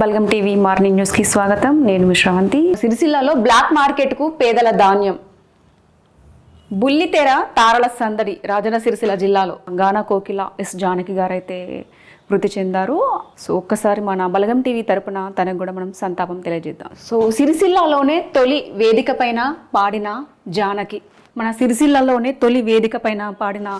Balagam TV morning news కి స్వాగతం. నేను శ్రవంతి. సిరిసిల్లలో బ్లాక్ మార్కెట్ కు పేదల ధాన్యం. బుల్లితెర తారల సందడి. రాజన్న సిరిసిల్ల జిల్లాలో గానా కోకిల ఎస్ జానకి గారు అయితే మృతి చెందారు. సో ఒక్కసారి మన బలగం టీవీ తరపున తనకు కూడా మనం సంతాపం తెలియజేద్దాం. సో సిరిసిల్లలోనే తొలి వేదిక పైన పాడిన జానకి, మన సిరిసిల్లలోనే తొలి వేదిక పైన పాడిన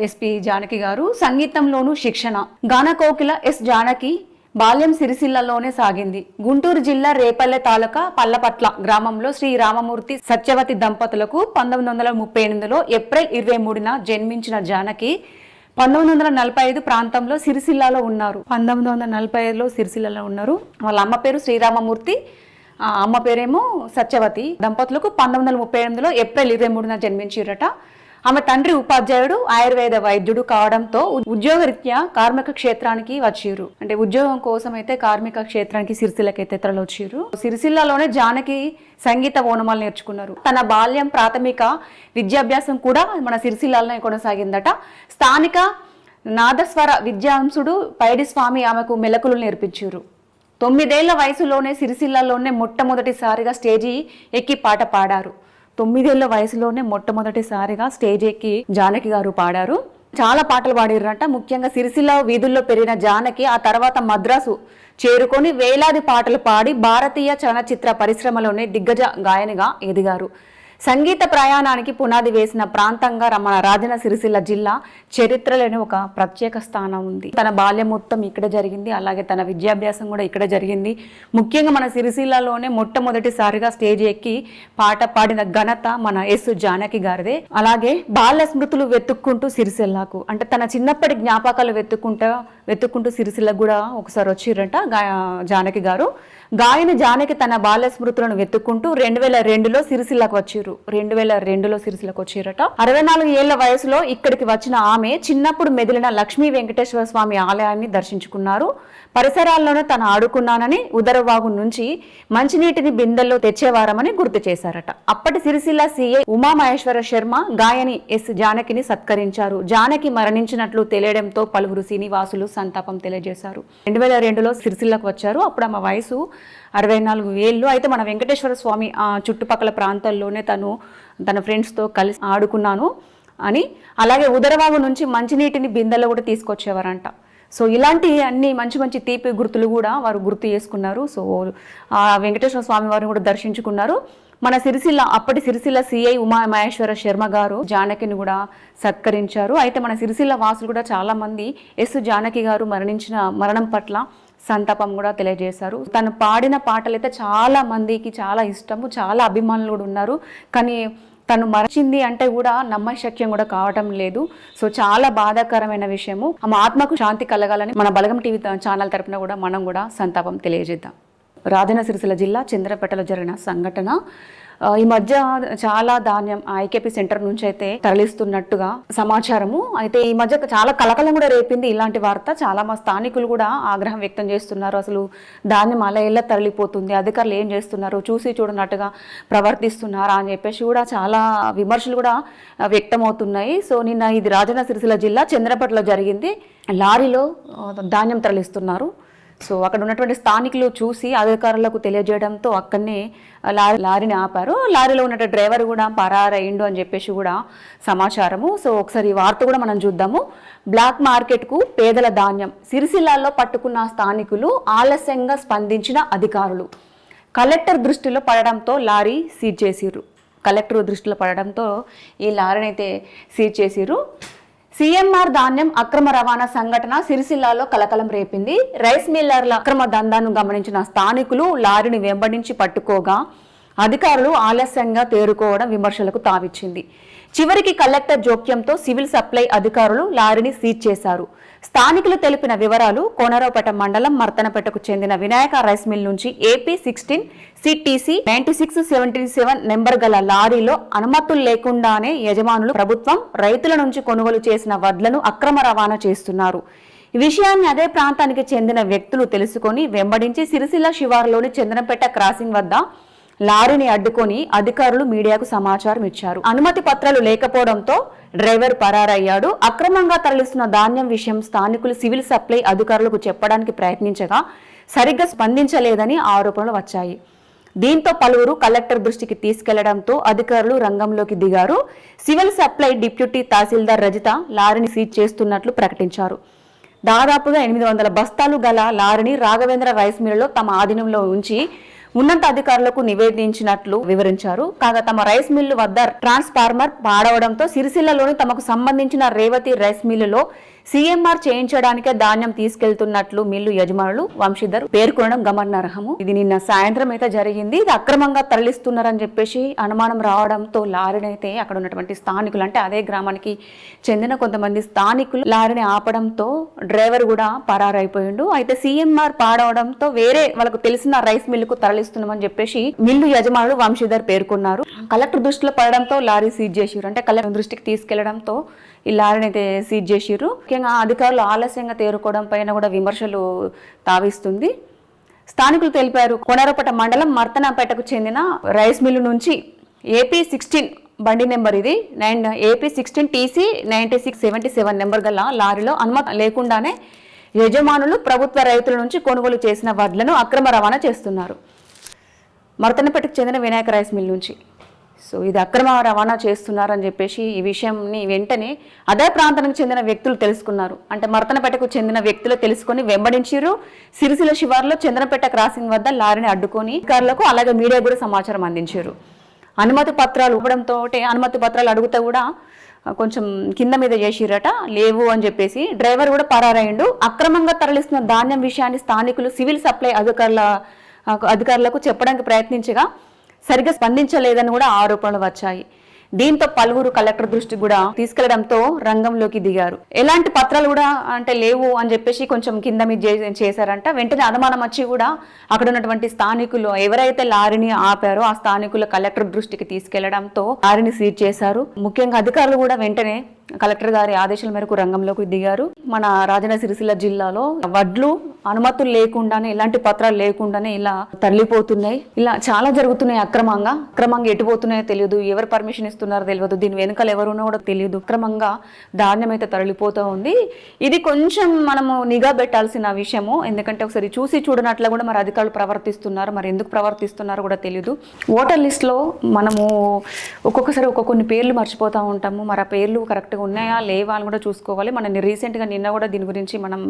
ఎస్పి జానకి గారు సంగీతంలోనూ శిక్షణ. గానా కోకిల ఎస్ జానకి బాల్యం సిరిసిల్లలోనే సాగింది. గుంటూరు జిల్లా రేపల్లె తాలూకా పల్లపట్ల గ్రామంలో శ్రీ రామమూర్తి సత్యవతి దంపతులకు 1938లో ఏప్రిల్ 23న జన్మించిన జానకి 1945 ప్రాంతంలో సిరిసిల్లలో ఉన్నారు. 1945లో సిరిసిల్లలో ఉన్నారు. వాళ్ళ అమ్మ పేరు శ్రీరామమూర్తి, అమ్మ పేరేమో సత్యవతి. దంపతులకు 1938లో ఏప్రిల్ 23న జన్మించారట. ఆమె తండ్రి ఉపాధ్యాయుడు, ఆయుర్వేద వైద్యుడు కావడంతో ఉద్యోగరీత్యా కార్మిక క్షేత్రానికి వచ్చారు. అంటే ఉద్యోగం కోసం అయితే కార్మిక క్షేత్రానికి సిరిసిల్లకైతే తరలివచ్చారు. సిరిసిల్లలోనే జానకి సంగీత ఓనమాలు నేర్చుకున్నారు. తన బాల్యం ప్రాథమిక విద్యాభ్యాసం కూడా మన సిరిసిల్లలోనే కొనసాగిందట. స్థానిక నాదస్వర విద్యాంసుడు పైడి స్వామి ఆమెకు మెలకులు నేర్పించారు. 9 ఏళ్ల వయసులోనే సిరిసిల్లలోనే మొట్టమొదటిసారిగా స్టేజీ ఎక్కి పాట పాడారు. 9 ఏళ్ల వయసులోనే మొట్టమొదటిసారిగా స్టేజ్ ఎక్కి జానకి గారు పాడారు. చాలా పాటలు పాడిర్రంట. ముఖ్యంగా సిరిసిల్ల వీధుల్లో పెరిగిన జానకి ఆ తర్వాత మద్రాసు చేరుకొని వేలాది పాటలు పాడి భారతీయ చలనచిత్ర పరిశ్రమలోనే దిగ్గజ గాయనిగా ఎదిగారు. సంగీత ప్రయాణానికి పునాది వేసిన ప్రాంతంగా మన రాజన్న సిరిసిల్ల జిల్లా చరిత్రలోనే ఒక ప్రత్యేక స్థానం ఉంది. తన బాల్యం మొత్తం ఇక్కడ జరిగింది, అలాగే తన విద్యాభ్యాసం కూడా ఇక్కడ జరిగింది. ముఖ్యంగా మన సిరిసిల్లలోనే మొట్టమొదటిసారిగా స్టేజ్ ఎక్కి పాట పాడిన ఘనత మన ఎస్ జానకి గారిదే. అలాగే బాల్య స్మృతులు వెతుక్కుంటూ సిరిసిల్లకు, అంటే తన చిన్నప్పటి జ్ఞాపకాలు వెతుక్కుంటూ సిరిసిల్లకు కూడా ఒకసారి వచ్చిర్రంట జానకి గారు. గాయని జానకి తన బాల్య స్మృతులను వెతుక్కుంటూ 2002లో సిరిసిల్లకు వచ్చారు. 2002లో సిరిసిల్లకు వచ్చారట. 64 ఏళ్ల వయసులో ఇక్కడికి వచ్చిన ఆమె చిన్నప్పుడు మెదిలిన లక్ష్మీ వెంకటేశ్వర స్వామి ఆలయాన్ని దర్శించుకున్నారు. పరిసరాల్లోనే తను ఆడుకున్నానని, ఉదరవాగు నుంచి మంచినీటిని బిందెల్లో తెచ్చేవారమని గుర్తు చేశారట. అప్పటి సిరిసిల్ల సిఐ ఉమామహేశ్వర శర్మ గాయని ఎస్ జానకిని సత్కరించారు. జానకి మరణించినట్లు తెలియడంతో పలువురు శ్రీనివాసులు సంతాపం తెలియజేశారు. 2002లో సిరిసిల్లకు వచ్చారు. అప్పుడు ఆమె వయసు 64 ఏళ్ళు. అయితే మన వెంకటేశ్వర స్వామి చుట్టుపక్కల ప్రాంతాల్లోనే తన ఫ్రెండ్స్తో కలిసి ఆడుకున్నాను అని, అలాగే ఉదరవాగు నుంచి మంచినీటిని బిందెల్లో కూడా తీసుకొచ్చేవారంట. సో ఇలాంటి అన్ని మంచి మంచి తీపి గుర్తులు కూడా వారు గుర్తు చేసుకున్నారు. సో వెంకటేశ్వర స్వామి వారిని కూడా దర్శించుకున్నారు. మన అప్పటి సిరిసిల్ల సిఐ ఉమామహేశ్వర శర్మ గారు జానకిని కూడా సత్కరించారు. అయితే మన సిరిసిల్ల వాసులు కూడా చాలా మంది ఎస్ జానకి గారు మరణం పట్ల సంతాపం కూడా తెలియజేశారు. తను పాడిన పాటలు అయితే చాలా మందికి చాలా ఇష్టము, చాలా అభిమానులు కూడా ఉన్నారు. కానీ తను మరచింది అంటే కూడా నమ్మశక్యం కూడా కావటం లేదు. సో చాలా బాధాకరమైన విషయము. ఆమె ఆత్మకు శాంతి కలగాలని మన బలగం టీవీ ఛానల్ తరపున కూడా మనం కూడా సంతాపం తెలియజేద్దాం. రాజన్న సిరిసిల్ల జిల్లా చంద్రపేటలో జరిగిన సంఘటన. ఈ మధ్య చాలా ధాన్యం ఐకేపీ సెంటర్ నుంచి అయితే తరలిస్తున్నట్టుగా సమాచారము. అయితే ఈ మధ్య చాలా కలకలం కూడా రేపింది ఇలాంటి వార్త. చాలా మా స్థానికులు కూడా ఆగ్రహం వ్యక్తం చేస్తున్నారు. అసలు ధాన్యం అలా ఎలా తరలిపోతుంది, అధికారులు ఏం చేస్తున్నారు, చూసి చూడనట్టుగా ప్రవర్తిస్తున్నారా అని చెప్పేసి కూడా చాలా విమర్శలు కూడా వ్యక్తమవుతున్నాయి. సో నిన్న ఇది రాజన్న సిరిసిల్ల జిల్లా చంద్రపేటలో జరిగింది. లారీలో ధాన్యం తరలిస్తున్నారు. సో అక్కడ ఉన్నటువంటి స్థానికులు చూసి అధికారులకు తెలియజేయడంతో అక్కడనే లారీని ఆపారు. లారీలో ఉన్న డ్రైవర్ కూడా పరారయ్యిండు అని చెప్పేసి కూడా సమాచారము. సో ఒకసారి ఈ వార్త కూడా మనం చూద్దాము. బ్లాక్ మార్కెట్కు పేదల ధాన్యం. సిరిసిల్లాలో పట్టుకున్న స్థానికులు, ఆలస్యంగా స్పందించిన అధికారులు. కలెక్టర్ దృష్టిలో పడడంతో లారీ సీజ్ చేసిర్రు. కలెక్టర్ దృష్టిలో పడడంతో ఈ లారీని అయితే సీజ్ చేసిర్రు. సీఎంఆర్ ధాన్యం అక్రమ రవాణా సంఘటన సిరిసిల్లాలో కలకలం రేపింది. రైస్ మిల్లర్ల అక్రమ దందాను గమనించిన స్థానికులు లారీని వెంబడించి పట్టుకోగా అధికారులు ఆలస్యంగా తేరుకోవడం విమర్శలకు తావిచ్చింది. చివరికి కలెక్టర్ జోక్యంతో సివిల్ సప్లై అధికారులు లారీని సీజ్ చేశారు. స్థానికులు తెలిపిన వివరాలు: కోనరావుపేట మండలం మర్తనపేటకు చెందిన వినాయక రైస్ మిల్ నుంచి AP 16 CTC 9677 నెంబర్ గల లారీలో అనుమతులు లేకుండానే యజమానులు ప్రభుత్వం రైతుల నుంచి కొనుగోలు చేసిన వడ్లను అక్రమ రవాణా చేస్తున్నారు. ఈ విషయాన్ని అదే ప్రాంతానికి చెందిన వ్యక్తులు తెలుసుకొని వెంబడించి సిరిసిల్ల శివారులోని చంద్రంపేట క్రాసింగ్ వద్ద లారీని అడ్డుకొని అధికారులు మీడియాకు సమాచారం ఇచ్చారు. అనుమతి పత్రాలు లేకపోవడంతో డ్రైవర్ పరారయ్యాడు. అక్రమంగా తరలిస్తున్న ధాన్యం విషయం స్థానికులు సివిల్ సప్లై అధికారులకు చెప్పడానికి ప్రయత్నించగా సరిగ్గా స్పందించలేదని ఆరోపణలు వచ్చాయి. దీంతో పలువురు కలెక్టర్ దృష్టికి తీసుకెళ్లడంతో అధికారులు రంగంలోకి దిగారు. సివిల్ సప్లై డిప్యూటీ తహసీల్దార్ రజిత లారీని సీజ్ చేస్తున్నట్లు ప్రకటించారు. దాదాపుగా 800 బస్తాలు గల లారీని రాఘవేంద్ర రైస్ మిల్లులో తమ ఆధీనంలో ఉంచి ఉన్నత అధికారులకు నివేదించినట్లు వివరించారు. కాగా తమ రైస్ మిల్లు వద్ద ట్రాన్స్ఫార్మర్ పాడవడంతో సిరిసిల్లలోని తమకు సంబంధించిన రేవతి రైస్ మిల్లులో సీఎంఆర్ చేయించడానికే ధాన్యం తీసుకెళ్తున్నట్లు మిల్లు యజమానులు వంశీధర్ పేర్కొనడం గమనార్హము. ఇది నిన్న సాయంత్రం అయితే జరిగింది. ఇది అక్రమంగా తరలిస్తున్నారని చెప్పేసి అనుమానం రావడంతో లారీని అయితే అక్కడ ఉన్నటువంటి స్థానికులు, అంటే అదే గ్రామానికి చెందిన కొంతమంది స్థానికులు లారీని ఆపడంతో డ్రైవర్ కూడా పరారైపోయిండు. అయితే సీఎంఆర్ పాడవడంతో వేరే వాళ్ళకు తెలిసిన రైస్ మిల్లుకు తరలిస్తున్నామని చెప్పేసి మిల్లు యజమానులు వంశీధర్ పేర్కొన్నారు. కలెక్టర్ దృష్టిలో పడడంతో లారీ సీజ్ చేసిరు. అంటే కలెక్టర్ దృష్టికి తీసుకెళ్లడంతో ఈ లారీని అయితే సీజ్ చేసిర్రు. ముఖ్యంగా అధికారులు ఆలస్యంగా తేరుకోవడం పైన కూడా విమర్శలు తావిస్తుంది. స్థానికులు తెలిపారు, కొనరపట మండలం మర్తనాపేటకు చెందిన రైస్ మిల్లు నుంచి AP16 బండి నెంబర్ ఇది AP16 TC 9677 నెంబర్ గల లారీలో అనుమతి లేకుండానే యజమానులు ప్రభుత్వ రైతుల నుంచి కొనుగోలు చేసిన వడ్లను అక్రమ రవాణా చేస్తున్నారు. మర్తనపేటకు చెందిన వినాయక రైస్ మిల్ నుంచి సో ఇది అక్రమ రవాణా చేస్తున్నారని చెప్పేసి ఈ విషయంని వెంటనే అదే ప్రాంతానికి చెందిన వ్యక్తులు తెలుసుకున్నారు. అంటే మర్తనపేటకు చెందిన వ్యక్తులు తెలుసుకొని వెంబడించారు. సిరిసిల్ల శివార్లో చంద్రపేట క్రాసింగ్ వద్ద లారీని అడ్డుకొని అధికారులకు అలాగే మీడియా కూడా సమాచారం అందించారు. అనుమతి పత్రాలు ఇవ్వడంతో అనుమతి పత్రాలు అడుగుతా కూడా కొంచెం కింద మీద చేసిరట, లేవు అని చెప్పేసి డ్రైవర్ కూడా పరారయ్యిండు. అక్రమంగా తరలిస్తున్న ధాన్యం విషయాన్ని స్థానికులు సివిల్ సప్లై అధికారులకు చెప్పడానికి ప్రయత్నించగా సరిగ్గా స్పందించలేదని కూడా ఆరోపణలు వచ్చాయి. దీంతో పలువురు కలెక్టర్ దృష్టికి కూడా తీసుకెళ్లడంతో రంగంలోకి దిగారు. ఎలాంటి పత్రాలు కూడా అంటే లేవు అని చెప్పేసి కొంచెం కింద మీద చేశారంట. వెంటనే అనుమానం వచ్చి కూడా అక్కడ ఉన్నటువంటి స్థానికులు ఎవరైతే లారీని ఆపారో ఆ స్థానికులు కలెక్టర్ దృష్టికి తీసుకెళ్లడంతో లారీని సీజ్ చేశారు. ముఖ్యంగా అధికారులు కూడా వెంటనే కలెక్టర్ గారి ఆదేశాల మేరకు రంగంలోకి దిగారు. మన రాజన్న సిరిసిల్ల జిల్లాలో వడ్లు అనుమతులు లేకుండానే, ఎలాంటి పత్రాలు లేకుండానే ఇలా తరలిపోతున్నాయి. ఇలా చాలా జరుగుతున్నాయి అక్రమంగా ఎటుపోతున్నాయో తెలియదు, ఎవరు పర్మిషన్ ఇస్తున్నారో తెలియదు, దీని వెనుకలు ఎవరున్నో కూడా తెలియదు. అక్రమంగా ధాన్యం అయితే తరలిపోతూ ఉంది. ఇది కొంచెం మనము నిఘా పెట్టాల్సిన విషయము. ఎందుకంటే ఒకసారి చూసి చూడనట్ల కూడా మరి అధికారులు ప్రవర్తిస్తున్నారు. మరి ఎందుకు ప్రవర్తిస్తున్నారో కూడా తెలియదు. ఓటర్ లిస్ట్లో మనము ఒక్కొక్కసారి కొన్ని పేర్లు మర్చిపోతూ ఉంటాము. మరి ఆ పేర్లు కరెక్ట్గా ఉన్నాయా లేవా అని కూడా చూసుకోవాలి. మనం రీసెంట్గా నిన్న కూడా దీని గురించి మనం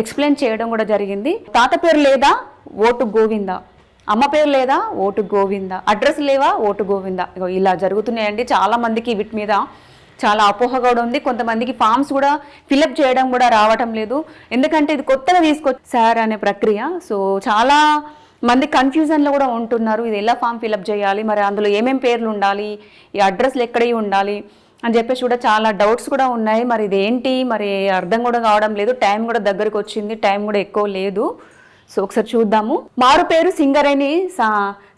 ఎక్స్ప్లెయిన్ చేయడం కూడా జరిగింది. తాత పేరు లేదా ఓటు గోవింద, అమ్మ పేరు లేదా ఓటు గోవింద, అడ్రస్ లేవా ఓటు గోవింద. ఇలా జరుగుతున్నాయండి. చాలా మందికి వీటి మీద చాలా అపోహ కూడా ఉంది. కొంతమందికి ఫామ్స్ కూడా ఫిలప్ చేయడం కూడా రావటం లేదు. ఎందుకంటే ఇది కొత్తగా తీసుకొచ్చారు అనే ప్రక్రియ. సో చాలా మంది కన్ఫ్యూజన్లో కూడా ఉంటున్నారు. ఇది ఎలా ఫామ్ ఫిలప్ చేయాలి, మరి అందులో ఏమేమి పేర్లు ఉండాలి, ఈ అడ్రస్లు ఎక్కడవి ఉండాలి అని చెప్పేసి కూడా చాలా డౌట్స్ కూడా ఉన్నాయి. మరి ఇదేంటి మరి అర్థం కూడా కావడం లేదు. టైం కూడా దగ్గరకు వచ్చింది, టైం కూడా ఎక్కువ లేదు. సో ఒకసారి చూద్దాము. మారు పేరు సింగరేణి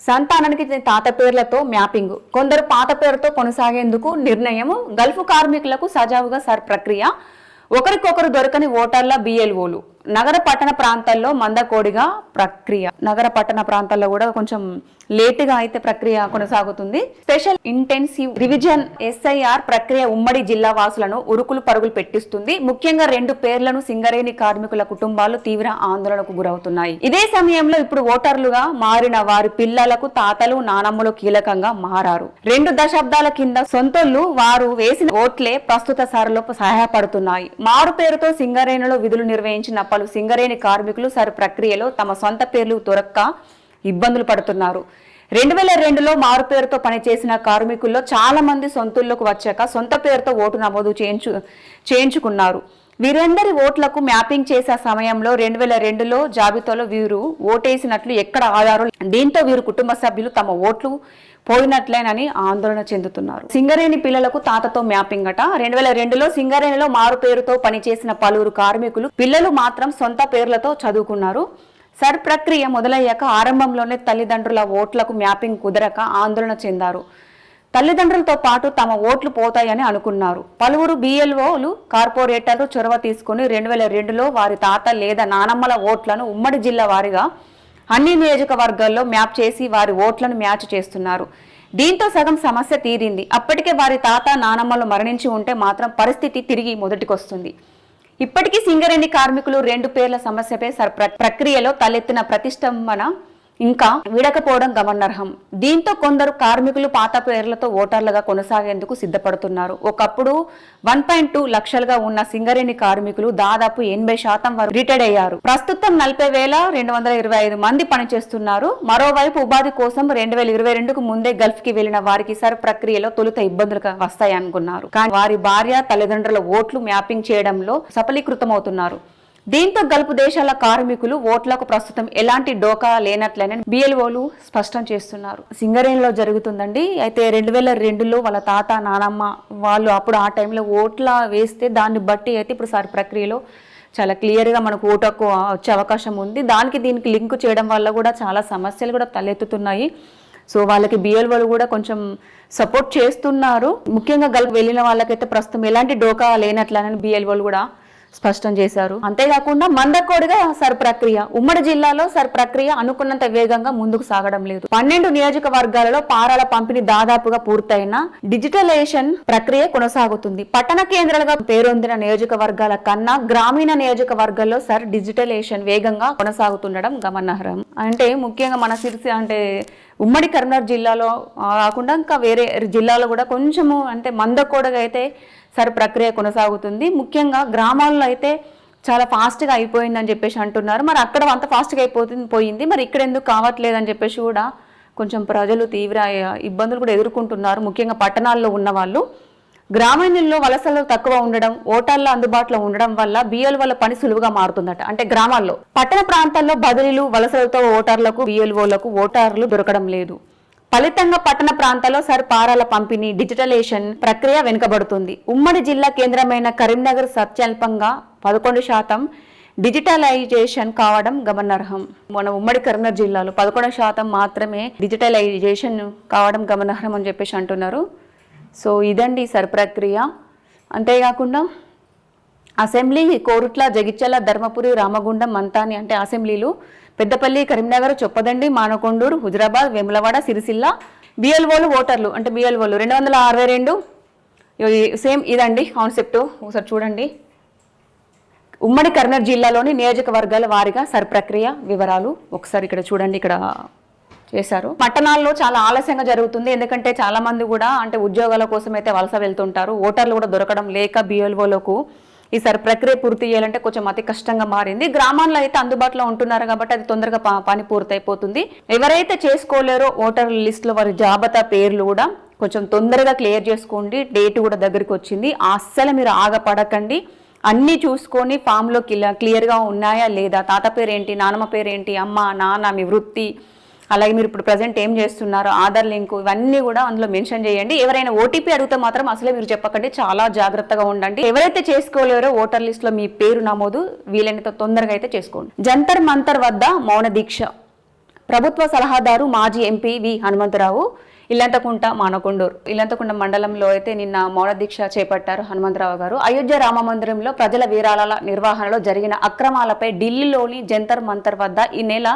సంతానానికి తాత పేర్లతో మ్యాపింగ్, కొందరు పాత పేరుతో కొనసాగేందుకు నిర్ణయము, గల్ఫ్ కార్మికులకు సజావుగా ప్రక్రియ, ఒకరికొకరు దొరకని ఓటర్ల BLOలు, నగర పట్టణ ప్రాంతాల్లో మందకోడిగా ప్రక్రియ. నగర పట్టణ ప్రాంతాల్లో కూడా కొంచెం లేటుగా అయితే ప్రక్రియ కొనసాగుతుంది. స్పెషల్ ఇంటెన్సివ్ రివిజన్ SIR ప్రక్రియ ఉమ్మడి జిల్లా వాసులను ఉరుకులు పరుగులు పెట్టిస్తుంది. ముఖ్యంగా 2 పేర్లను సింగరేణి కార్మికుల కుటుంబాలు తీవ్ర ఆందోళనకు గురవుతున్నాయి. ఇదే సమయంలో ఇప్పుడు ఓటర్లుగా మారిన వారి పిల్లలకు తాతలు నానమ్మలు కీలకంగా మారారు. 2 దశాబ్దాల కింద సొంతోళ్లు వారు వేసిన ఓట్లే ప్రస్తుత సారులో సహాయపడుతున్నాయి. మారు పేరుతో సింగరేణిలో విధులు నిర్వహించిన పలు సింగరేణి కార్మికులు ప్రక్రియలో తమ సొంత పేర్లు దొరక్క ఇబ్బందులు పడుతున్నారు. 2002లో మారు పేరుతో పనిచేసిన కార్మికుల్లో చాలా మంది సొంతూళ్లకు వచ్చాక సొంత పేరుతో ఓటు నమోదు చేయించుకున్నారు. వీరందరి ఓట్లకు మ్యాపింగ్ చేసే సమయంలో 2002లో జాబితాలో వీరు ఓటేసినట్లు ఎక్కడ ఆధారం. దీంతో వీరు కుటుంబ సభ్యులు తమ ఓట్లు పోయినట్లేనని ఆందోళన చెందుతున్నారు. సింగరేణి పిల్లలకు తాతతో మ్యాపింగ్ అట. 2002లో సింగరేణిలో మారు పేరుతో పనిచేసిన పలువురు కార్మికులు పిల్లలు మాత్రం సొంత పేర్లతో చదువుకున్నారు. ప్రక్రియ మొదలయ్యాక ఆరంభంలోనే తల్లిదండ్రుల ఓట్లకు మ్యాపింగ్ కుదరక ఆందోళన చెందారు. తల్లిదండ్రులతో పాటు తమ ఓట్లు పోతాయని అనుకున్నారు. పలువురు BLOలు కార్పొరేటర్లు చొరవ తీసుకుని 2002లో వారి తాత లేదా నానమ్మల ఓట్లను ఉమ్మడి జిల్లా వారిగా అన్ని నియోజకవర్గాల్లో మ్యాప్ చేసి వారి ఓట్లను మ్యాచ్ చేస్తున్నారు. దీంతో సగం సమస్య తీరింది. అప్పటికే వారి తాత నానమ్మలు మరణించి ఉంటే మాత్రం పరిస్థితి తిరిగి మొదటికొస్తుంది. ఇప్పటికీ సింగరేణి కార్మికులు 2 పేర్ల సమస్యపై ప్రక్రియలో తలెత్తిన ప్రతిష్టంభన ఇంకా వీడకపోవడం గమనార్హం. దీంతో కొందరు కార్మికులు పాత పేర్లతో ఓటర్లుగా కొనసాగేందుకు సిద్ధపడుతున్నారు. ఒకప్పుడు 1.2 లక్షలుగా ఉన్న సింగరేణి కార్మికులు దాదాపు 80% వరకు రిటైర్డ్ అయ్యారు. ప్రస్తుతం 40,225 మంది పనిచేస్తున్నారు. మరోవైపు ఉపాధి కోసం 2022కు ముందే గల్ఫ్ కి వెళ్లిన వారికి ప్రక్రియలో తొలుత ఇబ్బందులు వస్తాయనుకున్నారు. కానీ వారి భార్య తల్లిదండ్రుల ఓట్లు మ్యాపింగ్ చేయడంలో సఫలీకృతమవుతున్నారు. దీంతో గల్ఫ్ దేశాల కార్మికులు ఓట్లకు ప్రస్తుతం ఎలాంటి డోకా లేనట్లనే బిఎల్ఓలు స్పష్టం చేస్తున్నారు. సింగరేణిలో జరుగుతుందండి. అయితే 2002లో వాళ్ళ తాత నానమ్మ వాళ్ళు అప్పుడు ఆ టైంలో ఓట్ల వేస్తే దాన్ని బట్టి అయితే ఇప్పుడు ప్రక్రియలో చాలా క్లియర్గా మనకు ఓటుకు వచ్చే అవకాశం ఉంది. దీనికి లింక్ చేయడం వల్ల కూడా చాలా సమస్యలు కూడా తలెత్తుతున్నాయి. సో వాళ్ళకి బిఎల్ఓలు కూడా కొంచెం సపోర్ట్ చేస్తున్నారు. ముఖ్యంగా గల్ఫ్ వెళ్ళిన వాళ్ళకైతే ప్రస్తుతం ఎలాంటి డోకా లేనట్లనే బిఎల్ఓలు కూడా స్పష్టం చేశారు. అంతేకాకుండా మందకోడిగా ప్రక్రియ ఉమ్మడి జిల్లాలో ప్రక్రియ అనుకున్నంత వేగంగా ముందుకు సాగడం లేదు. 12 నియోజకవర్గాలలో పారాల పంపిణీ దాదాపుగా పూర్తయిన డిజిటలైజేషన్ ప్రక్రియ కొనసాగుతుంది. పట్టణ కేంద్రాలుగా పేరొందిన నియోజకవర్గాల కన్నా గ్రామీణ నియోజకవర్గాల్లో డిజిటలైజేషన్ వేగంగా కొనసాగుతుండడం గమనార్హం. అంటే ముఖ్యంగా మన ఉమ్మడి కరీంనగర్ జిల్లాలో కాకుండా ఇంకా వేరే జిల్లాలో కూడా కొంచెము అంటే మందకోడగా అయితే ప్రక్రియ కొనసాగుతుంది. ముఖ్యంగా గ్రామాల్లో అయితే చాలా ఫాస్ట్గా అయిపోయిందని చెప్పేసి అంటున్నారు. మరి అక్కడ అంత ఫాస్ట్గా పోయింది, మరి ఇక్కడ ఎందుకు కావట్లేదని చెప్పేసి కూడా కొంచెం ప్రజలు తీవ్ర ఇబ్బందులు కూడా ఎదుర్కొంటున్నారు. ముఖ్యంగా పట్టణాల్లో ఉన్న వాళ్ళు. గ్రామీణుల్లో వలసలు తక్కువ ఉండడం, ఓటర్ల అందుబాటులో ఉండడం వల్ల బిఎల్ వల్ల పని సులువుగా మారుతుందట. అంటే గ్రామాల్లో. పట్టణ ప్రాంతాల్లో బదిలీలు వలసలతో ఓటర్లకు బిఎల్ఓలకు ఓటర్లు దొరకడం లేదు. ఫలితంగా పట్టణ ప్రాంతాల్లో పారాల పంపిణీ డిజిటలైజేషన్ ప్రక్రియ వెనుకబడుతుంది. ఉమ్మడి జిల్లా కేంద్రమైన కరీంనగర్ అత్యల్పంగా 11% డిజిటలైజేషన్ కావడం గమనార్హం. మన ఉమ్మడి కరీంనగర్ జిల్లాలో 11% మాత్రమే డిజిటలైజేషన్ కావడం గమనార్హం అని చెప్పేసి అంటున్నారు. సో ఇదండి ప్రక్రియ. అంతేకాకుండా అసెంబ్లీ కోరుట్ల, జగిత్యాల, ధర్మపురి, రామగుండం, మంతాని అంటే అసెంబ్లీలు పెద్దపల్లి, కరీంనగర్, చొప్పదండి, మానకొండూరు, హుజరాబాద్, వేములవాడ, సిరిసిల్ల బిఎల్ఓలు ఓటర్లు అంటే బిఎల్ఓలు 262. సేమ్ ఇదండి కాన్సెప్ట్. ఒకసారి చూడండి. ఉమ్మడి కరీంనగర్ జిల్లాలోని నియోజకవర్గాల వారీగా ప్రక్రియ వివరాలు ఒకసారి ఇక్కడ చూడండి. ఇక్కడ చేశారు. పట్టణాల్లో చాలా ఆలస్యంగా జరుగుతుంది. ఎందుకంటే చాలా మంది కూడా అంటే ఉద్యోగాల కోసం అయితే వలస వెళ్తుంటారు. ఓటర్లు కూడా దొరకడం లేక బిఎల్ఓలకు ఈ ప్రక్రియ పూర్తి చేయాలంటే కొంచెం అతి కష్టంగా మారింది. గ్రామాల్లో అయితే అందుబాటులో ఉంటున్నారు కాబట్టి అది తొందరగా పని పూర్తయిపోతుంది. ఎవరైతే చేసుకోలేరో ఓటర్ లిస్టులో వారి జాబితా పేర్లు కూడా కొంచెం తొందరగా క్లియర్ చేసుకోండి. డేట్ కూడా దగ్గరికి వచ్చింది. అస్సలు మీరు ఆగపడకండి. అన్నీ చూసుకొని ఫామ్లో క్లియర్గా ఉన్నాయా లేదా, తాత పేరేంటి, నానమ్మ పేరేంటి, అమ్మ నాన్న, మీ వృత్తి, అలాగే మీరు ఇప్పుడు ప్రజెంట్ ఏం చేస్తున్నారు, ఆధార్ లింకు, ఇవన్నీ కూడా అందులో మెన్షన్ చేయండి. ఎవరైనా ఓటీపీ అడిగితే మాత్రం అసలే మీరు చెప్పకండి. చాలా జాగ్రత్తగా ఉండండి. ఎవరైతే చేసుకోలేరో ఓటర్ లిస్ట్ లో మీ పేరు నమోదు వీలైనంత తొందరగా అయితే చేసుకోండి. జంతర్ మంతర్ వద్ద మౌన దీక్ష. ప్రభుత్వ సలహాదారు మాజీ ఎంపీ వి హనుమంతరావు ఇల్లంతకుంట, మానకొండూరు, ఇల్లంతకుంట మండలంలో అయితే నిన్న మౌన దీక్ష చేపట్టారు హనుమంతరావు గారు. అయోధ్య రామ మందిరంలో ప్రజల విరాళాల నిర్వహణలో జరిగిన అక్రమాలపై ఢిల్లీలోని జంతర్ మంతర్ వద్ద ఈ నెల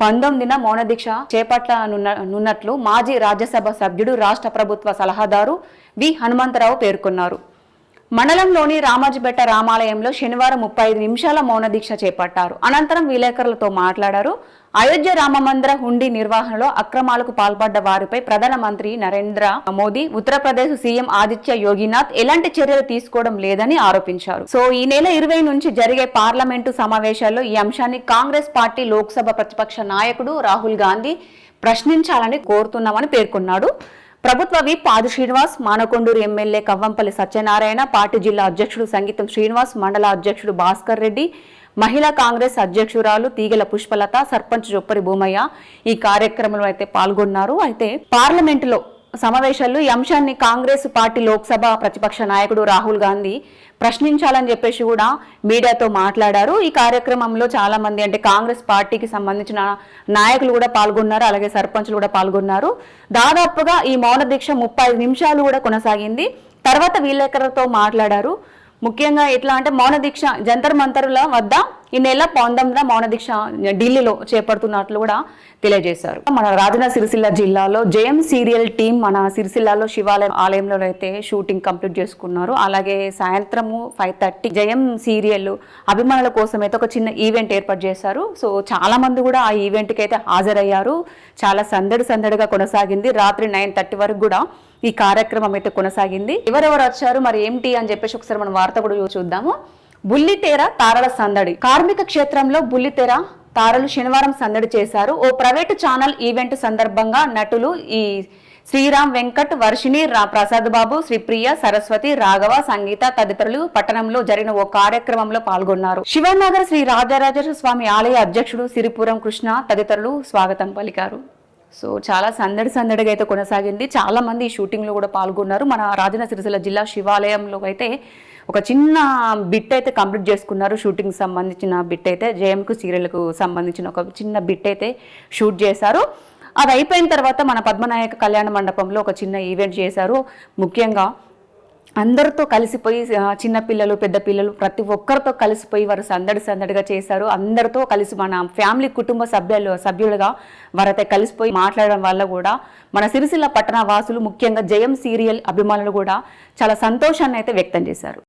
19న మౌన దీక్ష చేపట్టనున్నట్లు మాజీ రాజ్యసభ సభ్యుడు, రాష్ట్ర ప్రభుత్వ సలహాదారు వి హనుమంతరావు పేర్కొన్నారు. మండలంలోని రామాజిపేట రామాలయంలో శనివారం 35 నిమిషాల మౌన దీక్ష చేపట్టారు. అనంతరం విలేకరులతో మాట్లాడారు. అయోధ్య రామమందిర హుండీ నిర్వహణలో అక్రమాలకు పాల్పడ్డ వారిపై ప్రధానమంత్రి నరేంద్ర మోదీ, ఉత్తరప్రదేశ్ సీఎం ఆదిత్య యోగినాథ్ ఎలాంటి చర్యలు తీసుకోవడం లేదని ఆరోపించారు. సో ఈ నెల 20 నుంచి జరిగే పార్లమెంటు సమావేశాల్లో ఈ అంశాన్ని కాంగ్రెస్ పార్టీ లోక్సభ ప్రతిపక్ష నాయకుడు రాహుల్ గాంధీ ప్రశ్నించాలని కోరుతున్నామని పేర్కొన్నాడు. ప్రభుత్వ విప్ ఆది శ్రీనివాస్, మానకొండూరు ఎమ్మెల్యే కవ్వంపల్లి సత్యనారాయణ, పార్టీ జిల్లా అధ్యక్షుడు సంగీతం శ్రీనివాస్, మండల అధ్యక్షుడు భాస్కర్ రెడ్డి, మహిళా కాంగ్రెస్ అధ్యక్షురాలు తీగల పుష్పలత, సర్పంచ్ జొప్పరి భూమయ్య ఈ కార్యక్రమంలో అయితే పాల్గొన్నారు. అయితే పార్లమెంటులో సమావేశాల్లో ఈ అంశాన్ని కాంగ్రెస్ పార్టీ లోక్సభ ప్రతిపక్ష నాయకుడు రాహుల్ గాంధీ ప్రశ్నించాలని చెప్పేసి కూడా మీడియాతో మాట్లాడారు. ఈ కార్యక్రమంలో చాలా మంది అంటే కాంగ్రెస్ పార్టీకి సంబంధించిన నాయకులు కూడా పాల్గొన్నారు, అలాగే సర్పంచ్లు కూడా పాల్గొన్నారు. దాదాపుగా ఈ మౌన దీక్ష 35 నిమిషాలు కూడా కొనసాగింది. తర్వాత విలేకరులతో మాట్లాడారు. ముఖ్యంగా ఎట్లా అంటే మౌన దీక్ష జంతర్ మంతరుల వద్ద ఈ నెల 19న మౌన దీక్ష ఢిల్లీలో చేపడుతున్నట్లు కూడా తెలియజేశారు. మన రాజన్న సిరిసిల్ల జిల్లాలో జయం సీరియల్ టీం మన సిరిసిల్లాలో శివాలయం ఆలయంలో అయితే షూటింగ్ కంప్లీట్ చేసుకున్నారు. అలాగే సాయంత్రము 5:30 జయం సీరియల్ అభిమానుల కోసం అయితే ఒక చిన్న ఈవెంట్ ఏర్పాటు చేశారు. సో చాలా మంది కూడా ఆ ఈవెంట్కి అయితే హాజరయ్యారు. చాలా సందడిగా కొనసాగింది. రాత్రి 9:30 వరకు కూడా ఈ కార్యక్రమం అయితే కొనసాగింది. ఎవరెవరు వచ్చారు మరి ఏంటి అని చెప్పేసి ఒకసారి మనం వార్త కూడా చూద్దాము. బుల్లితెర తారల సందడి. కార్మిక క్షేత్రంలో బుల్లితెర తారలు శనివారం సందడి చేశారు. ఓ ప్రైవేటు ఛానల్ ఈవెంట్ సందర్భంగా నటులు ఈ శ్రీరామ్ వెంకట్, వర్షిణి, ప్రసాద్ బాబు, శ్రీప్రియ, సరస్వతి, రాఘవ, సంగీత తదితరులు పట్టణంలో జరిగిన ఓ కార్యక్రమంలో పాల్గొన్నారు. శివనగర్ శ్రీ రాజరాజేశ్వర స్వామి ఆలయ అధ్యక్షుడు సిరిపురం కృష్ణ తదితరులు స్వాగతం పలికారు. సో చాలా సందడిగా అయితే కొనసాగింది. చాలా మంది ఈ షూటింగ్లో కూడా పాల్గొన్నారు. మన రాజన్న సిరిసిల్ల జిల్లా శివాలయంలో అయితే ఒక చిన్న బిట్ అయితే కంప్లీట్ చేసుకున్నారు. షూటింగ్ సంబంధించిన బిట్ అయితే జయంకు సీరియల్కు సంబంధించిన ఒక చిన్న బిట్ అయితే షూట్ చేశారు. అది అయిపోయిన తర్వాత మన పద్మనాయక కళ్యాణ మండపంలో ఒక చిన్న ఈవెంట్ చేశారు. ముఖ్యంగా అందరితో కలిసిపోయి చిన్నపిల్లలు పెద్ద పిల్లలు ప్రతి ఒక్కరితో కలిసిపోయి వారు సందడిగా చేశారు. అందరితో కలిసి మన ఫ్యామిలీ కుటుంబ సభ్యులుగా వారైతే కలిసిపోయి మాట్లాడడం వల్ల కూడా మన సిరిసిల్ల పట్టణ వాసులు ముఖ్యంగా జయం సీరియల్ అభిమానులు కూడా చాలా సంతోషాన్ని అయితే వ్యక్తం చేశారు.